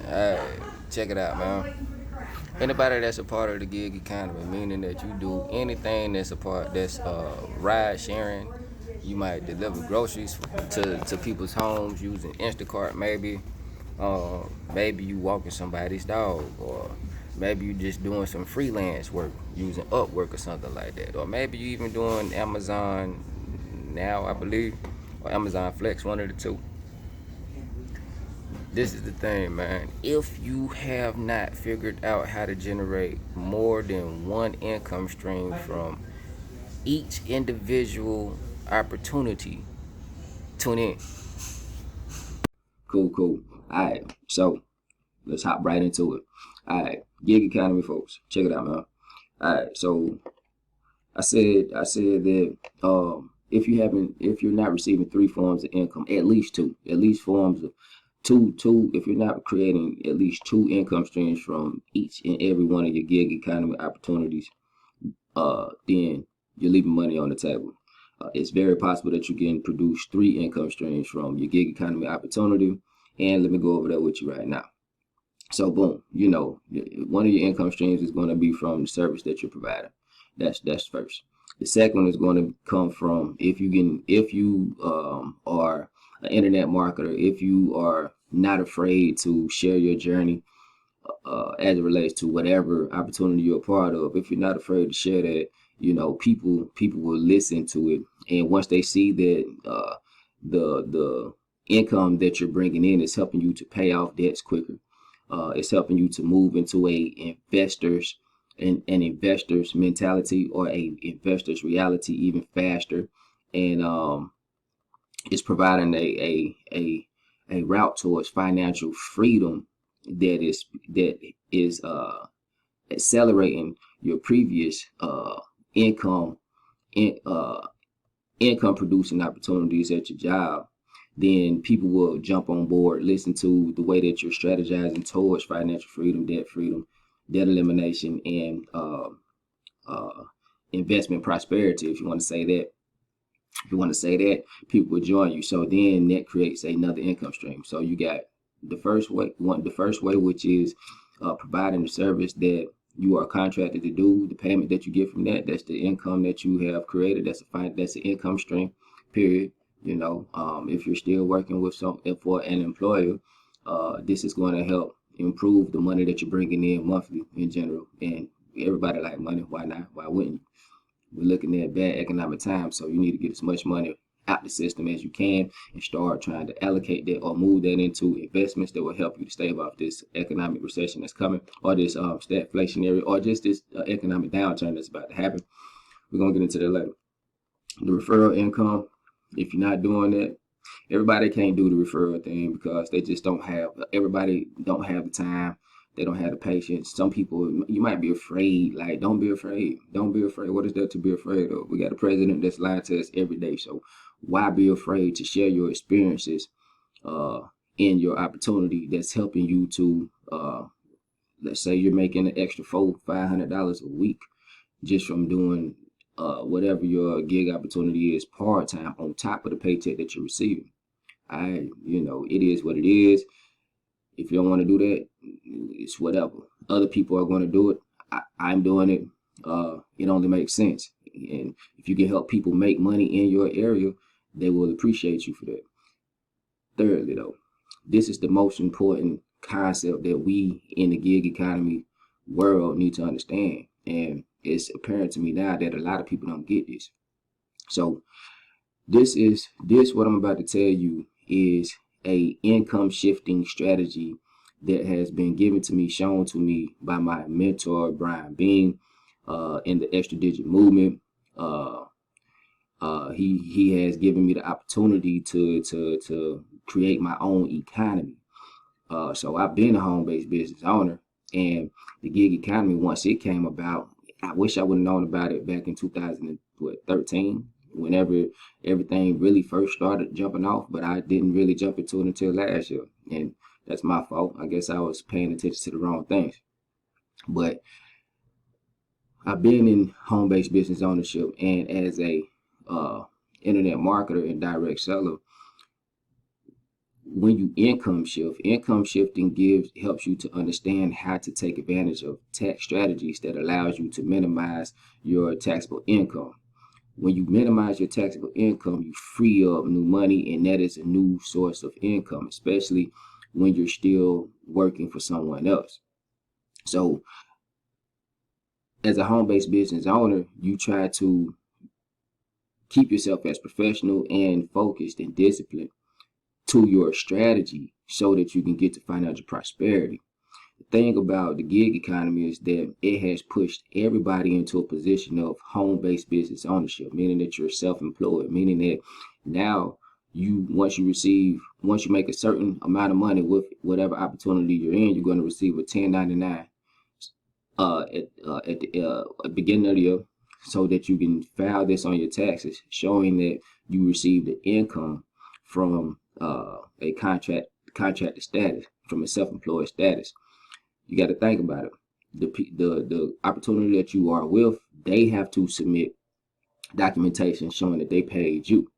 Hey, check it out, man. Anybody that's a part of the gig economy, meaning that you do anything that's a part that's ride sharing, you might deliver groceries to people's homes using Instacart, maybe. Maybe you walking somebody's dog, or maybe you just doing some freelance work using Upwork or something like that, or maybe you even doing Amazon now, I believe, or Amazon Flex, one of the two. This is the thing, man. If you have not figured out how to generate more than one income stream from each individual opportunity, tune in. Cool, cool. All right, so let's hop right into it. All right, gig economy, folks. Check it out, man. All right, so I said that if you're not receiving three forms of income, at least forms of two. If you're not creating at least two income streams from each and every one of your gig economy opportunities, then you're leaving money on the table. It's very possible that you can produce three income streams from your gig economy opportunity, and let me go over that with you right now. So boom, one of your income streams is going to be from the service that you're providing. That's first. The second one is going to come from if you are an internet marketer, if you are not afraid to share your journey as it relates to whatever opportunity you're a part of. If you're not afraid to share that, people will listen to it, and once they see that the income that you're bringing in is helping you to pay off debts quicker, it's helping you to move into an investor's mentality or a investor's reality even faster, and it's providing a route towards financial freedom that is accelerating your previous income in, income producing opportunities at your job. Then people will jump on board, listen to the way that you're strategizing towards financial freedom, debt elimination, and uh, investment prosperity, if you want to say that. If you want to say that, people will join you. So then that creates another income stream. So you got the first way, which is providing the service that you are contracted to do. The payment that you get from that's the income that you have created. That's an income stream. Period. If you're still working with for an employer, this is going to help improve the money that you're bringing in monthly in general. And everybody like money. Why not? Why wouldn't you? We're looking at bad economic times, so you need to get as much money out the system as you can and start trying to allocate that or move that into investments that will help you to stave off this economic recession that's coming, or this stagflationary, or just this economic downturn that's about to happen. We're gonna get into that later. The referral income, if you're not doing that, everybody can't do the referral thing because they just don't have. Everybody don't have the time. They don't have the patience. Some people, you might be afraid. Like, don't be afraid. Don't be afraid. What is there to be afraid of? We got a president that's lying to us every day. So why be afraid to share your experiences uh, in your opportunity that's helping you to, let's say you're making an extra $400-500 a week just from doing whatever your gig opportunity is part time on top of the paycheck that you're receiving. It is what it is. If you don't want to do that, it's whatever. Other people are going to do it. I'm doing it. It only makes sense. And if you can help people make money in your area, they will appreciate you for that. Thirdly, though, this is the most important concept that we in the gig economy world need to understand. And it's apparent to me now that a lot of people don't get this. So this what I'm about to tell you is a income shifting strategy that has been given to me, shown to me by my mentor Brian Bean in the extra digit movement. He has given me the opportunity to create my own economy. So I've been a home based business owner, and the gig economy, once it came about, I wish I would have known about it back in 2013, whenever everything really first started jumping off. But I didn't really jump into it until last year, and that's my fault. I guess I was paying attention to the wrong things. But I've been in home based business ownership, and as a internet marketer and direct seller, when you income shifting helps you to understand how to take advantage of tax strategies that allows you to minimize your taxable income. When you minimize your taxable income, you free up new money, and that is a new source of income, especially when you're still working for someone else. So as a home-based business owner, you try to keep yourself as professional and focused and disciplined to your strategy so that you can get to financial prosperity. The thing about the gig economy is that it has pushed everybody into a position of home-based business ownership, meaning that you're self-employed, meaning that now once you make a certain amount of money with whatever opportunity you're in, you're going to receive a 1099 at the beginning of the year, so that you can file this on your taxes, showing that you received the income from a contracted status, from a self-employed status. You got to think about it. The opportunity that you are with, they have to submit documentation showing that they paid you,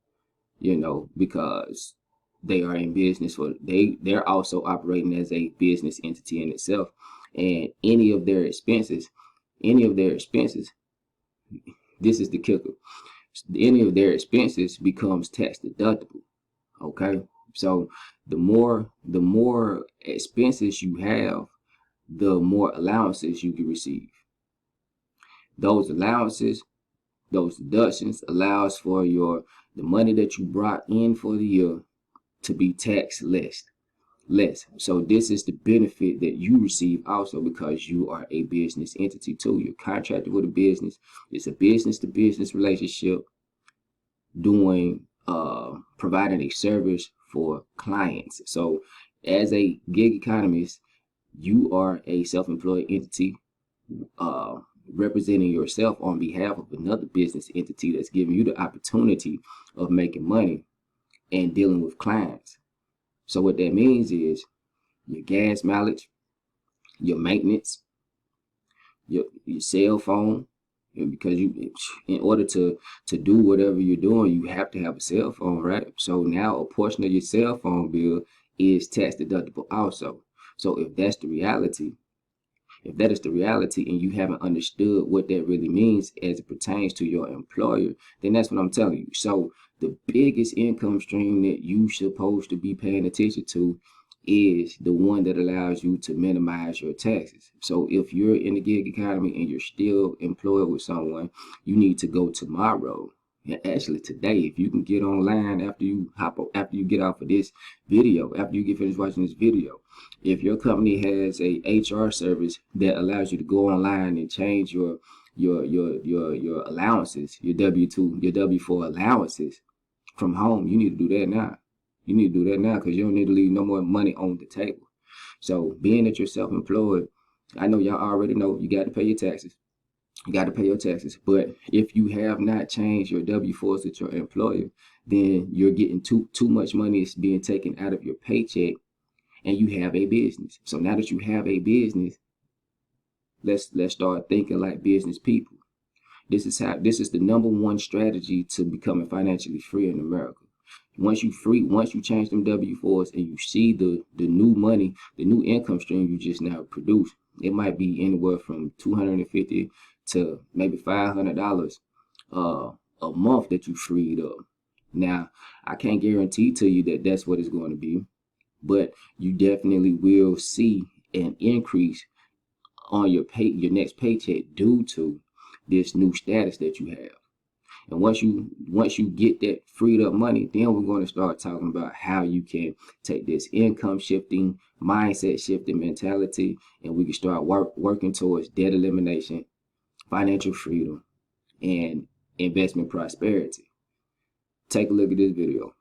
because they are in business they're also operating as a business entity in itself. And any of their expenses, this is the kicker. Any of their expenses becomes tax deductible. Okay. So the more expenses you have, the more allowances you can receive. Those allowances, those deductions allows for the money that you brought in for the year to be taxed less. So this is the benefit that you receive also, because you are a business entity too. You're contracted with a business. It's a business to business relationship, providing a service for clients. So as a gig economist, you are a self-employed entity, representing yourself on behalf of another business entity that's giving you the opportunity of making money and dealing with clients. So what that means is your gas mileage, your maintenance, your cell phone, because in order to do whatever you're doing, you have to have a cell phone, right? So now a portion of your cell phone bill is tax deductible also. So if that is the reality, and you haven't understood what that really means as it pertains to your employer, then that's what I'm telling you. So the biggest income stream that you supposed to be paying attention to is the one that allows you to minimize your taxes. So if you're in the gig economy and you're still employed with someone, you need to go tomorrow. Actually today, if you can get online after you get off of this video, after you get finished watching this video. If your company has a HR service that allows you to go online and change your allowances, your W-2, your W-4 allowances from home, you need to do that now. You need to do that now, because you don't need to leave no more money on the table. So being that you're self-employed, I know y'all already know you got to pay your taxes. You got to pay your taxes. But if you have not changed your W-4s with your employer, then you're getting too much money is being taken out of your paycheck, and you have a business. So now that you have a business, let's start thinking like business people. This is the number one strategy to becoming financially free in America. Once you change them W-4s and you see the new money, the new income stream you just now produce, it might be anywhere from $250 to maybe $500 a month that you freed up. Now, I can't guarantee to you that that's what it's going to be, but you definitely will see an increase on your next paycheck due to this new status that you have. And once you get that freed up money, then we're going to start talking about how you can take this income shifting, mindset shifting mentality, and we can start working towards debt elimination, financial freedom, and investment prosperity. Take a look at this video.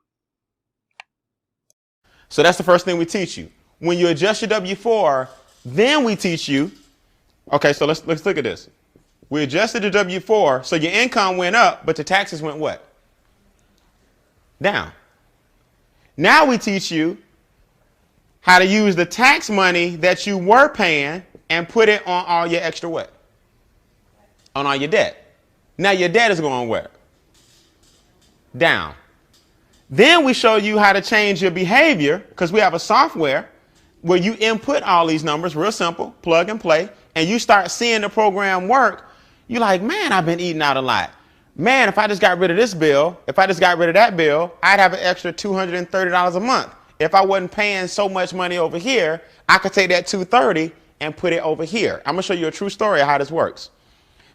So that's the first thing we teach you. When you adjust your W-4, then we teach you. Okay, so let's look at this. We adjusted the W-4, so your income went up, but the taxes went what? Down. Now we teach you how to use the tax money that you were paying and put it on all your extra what? On all your debt. Now your debt is going where? Down. Then we show you how to change your behavior because we have a software where you input all these numbers, real simple, plug and play, and you start seeing the program work. You're like, man, I've been eating out a lot. Man, if I just got rid of this bill, if I just got rid of that bill, I'd have an extra $230 a month. If I wasn't paying so much money over here, I could take that $230 and put it over here. I'm gonna show you a true story of how this works.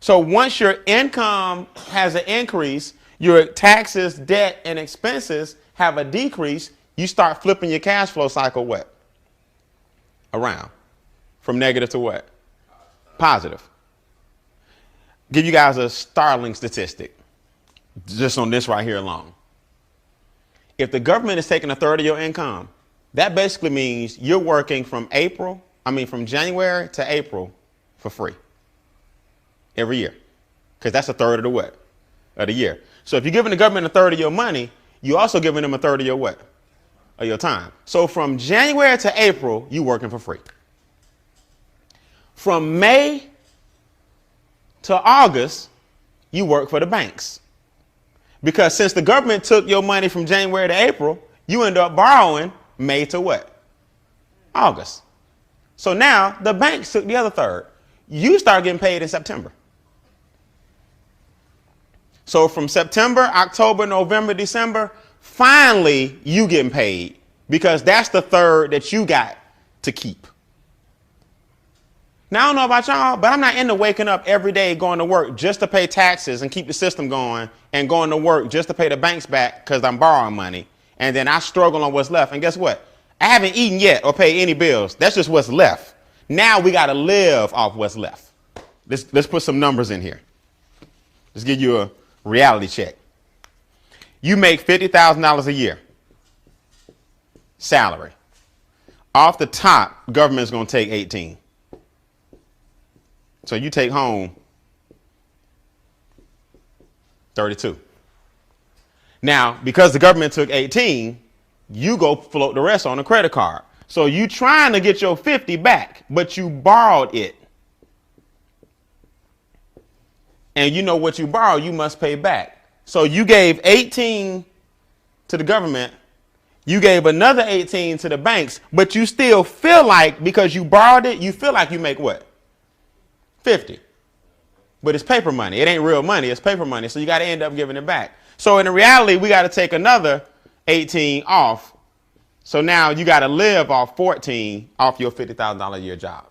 So once your income has an increase, your taxes, debt, and expenses have a decrease, you start flipping your cash flow cycle what? Around. From negative to what? Positive. Give you guys a startling statistic just on this right here alone. If the government is taking a third of your income, that basically means you're working from January to April for free every year, because that's a third of the what? Of the year. So if you're giving the government a third of your money, you're also giving them a third of your what? Of your time. So from January to April, you're working for free. From May to August, you work for the banks. Because since the government took your money from January to April, you end up borrowing May to what? August. So now the banks took the other third. You start getting paid in September. So from September, October, November, December, finally you getting paid because that's the third that you got to keep. Now, I don't know about y'all, but I'm not into waking up every day going to work just to pay taxes and keep the system going and going to work just to pay the banks back because I'm borrowing money. And then I struggle on what's left. And guess what? I haven't eaten yet or paid any bills. That's just what's left. Now we got to live off what's left. Let's put some numbers in here. Let's give you a reality check. You make $50,000 a year salary. Off the top, government's going to take 18. So you take home 32. Now, because the government took 18, you go float the rest on a credit card. So you trying to get your 50 back, but you borrowed it. And you know what you borrowed, you must pay back. So you gave 18 to the government, you gave another 18 to the banks, but you still feel like, because you borrowed it, you feel like you make what? 50. But it's paper money. It ain't real money. It's paper money. So you got to end up giving it back. So in reality, we got to take another 18 off. So now you got to live off 14 off your $50,000 a year job.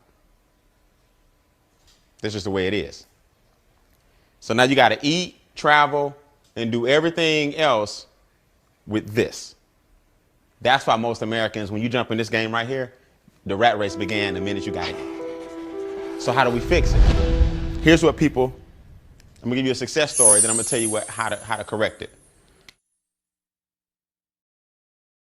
That's just the way it is. So now you got to eat, travel, and do everything else with this. That's why most Americans, when you jump in this game right here, the rat race began the minute you got in. So how do we fix it? Here's what I'm going to give you a success story, then I'm going to tell you how to correct it.